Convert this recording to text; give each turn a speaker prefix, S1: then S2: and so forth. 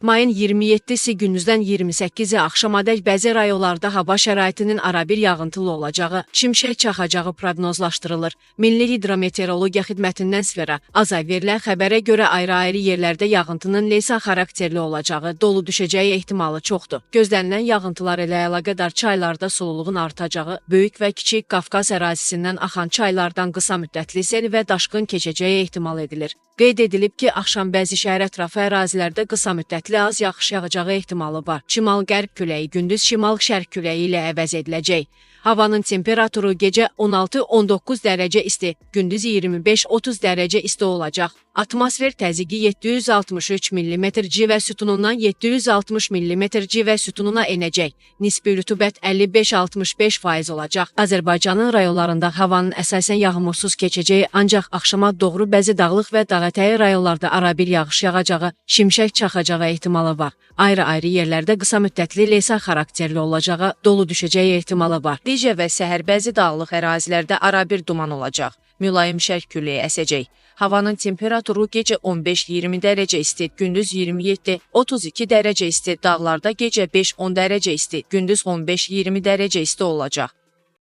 S1: Mayın 27-si gündüzdən 28-i axşamadək bəzi rayonlarda hava şəraitinin arabir yağıntılı olacağı, şimşək çaxacağı proqnozlaşdırılır. Milli Hidrometeorologiya Xidmətindən sifərə azay verilən xəbərə görə ayrı-ayrı yerlərdə yağıntının leysan xarakterli olacağı, dolu düşəcəyi ehtimalı çoxdur. Gözlənilən yağıntılar ilə əlaqədar çaylarda sululuğun artacağı, böyük və kiçik Qafqaz ərazisindən axan çaylardan qısa müddətli sel və daşqın keçəcəyi ehtimal edilir. Qeyd edilib ki, axşam bəzi şəhər ətrafı ərazilərdə qısa müddətli az yağış yağacağı ehtimalı var. Şimal-qərb küləyi gündüz şimal-şərq küləyi ilə əvəz ediləcək. Havanın temperaturu gecə 16-19 dərəcə isti, gündüz 25-30 dərəcə isti olacaq. Atmosfer təzyiqi 763 mm civə sütunundan 760 mm civə sütununa enəcək. Nisbi rütubət 55-65% olacaq. Azərbaycanın rayonlarında havanın əsasən yağmursuz keçəcəyi, ancaq axşama doğru bəzi dağlıq və dağətəyi rayonlarda arabir yağış yağacağı, şimşək çaxacağı ehtimalı var. Ayrı-ayrı yerlərdə qısa müddətli leysan xarakterli olacağı, dolu düşəcəyi ehtimalı var. Gecə və səhər bəzi dağlıq ərazilərdə arabir duman olacaq. Mülayim şərq küləyi əsəcək. Havanın temperaturu gecə 15-20 dərəcə isti, gündüz 27-32 dərəcə isti, dağlarda gecə 5-10 dərəcə isti, gündüz 15-20 dərəcə isti olacaq.